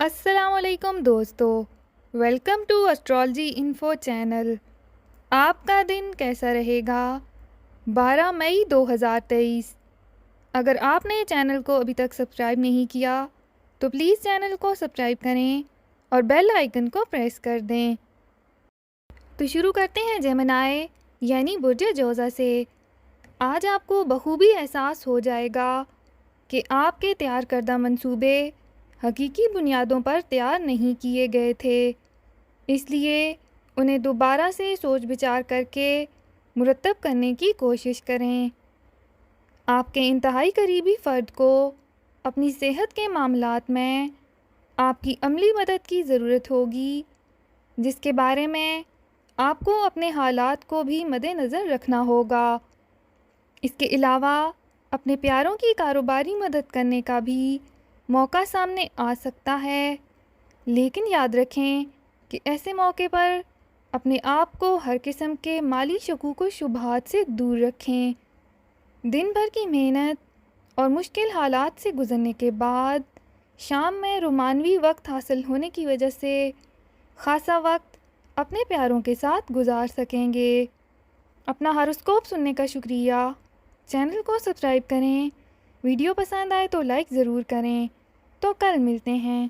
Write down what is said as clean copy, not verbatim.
السلام علیکم دوستو، welcome to astrology info channel. آپ کا دن کیسا رہے گا؟ 12 مئی 2023۔ اگر آپ نے چینل کو ابھی تک سبسکرائب نہیں کیا تو پلیز چینل کو سبسکرائب کریں اور بیل آئیکن کو پریس کر دیں۔ تو شروع کرتے ہیں جیمنائی یعنی برج جوزہ سے۔ آج آپ کو بخوبی احساس ہو جائے گا کہ آپ کے تیار کردہ منصوبے حقیقی بنیادوں پر تیار نہیں کیے گئے تھے، اس لیے انہیں دوبارہ سے سوچ بچار کر کے مرتب کرنے کی کوشش کریں۔ آپ کے انتہائی قریبی فرد کو اپنی صحت کے معاملات میں آپ کی عملی مدد کی ضرورت ہوگی، جس کے بارے میں آپ کو اپنے حالات کو بھی مد نظر رکھنا ہوگا۔ اس کے علاوہ اپنے پیاروں کی کاروباری مدد کرنے کا بھی موقع سامنے آ سکتا ہے، لیکن یاد رکھیں کہ ایسے موقع پر اپنے آپ کو ہر قسم کے مالی شکوک و شبہات سے دور رکھیں۔ دن بھر کی محنت اور مشکل حالات سے گزرنے کے بعد شام میں رومانوی وقت حاصل ہونے کی وجہ سے خاصا وقت اپنے پیاروں کے ساتھ گزار سکیں گے۔ اپنا ہاروسکوپ سننے کا شکریہ۔ چینل کو سبسکرائب کریں، ویڈیو پسند آئے تو لائک ضرور کریں۔ تو کل ملتے ہیں۔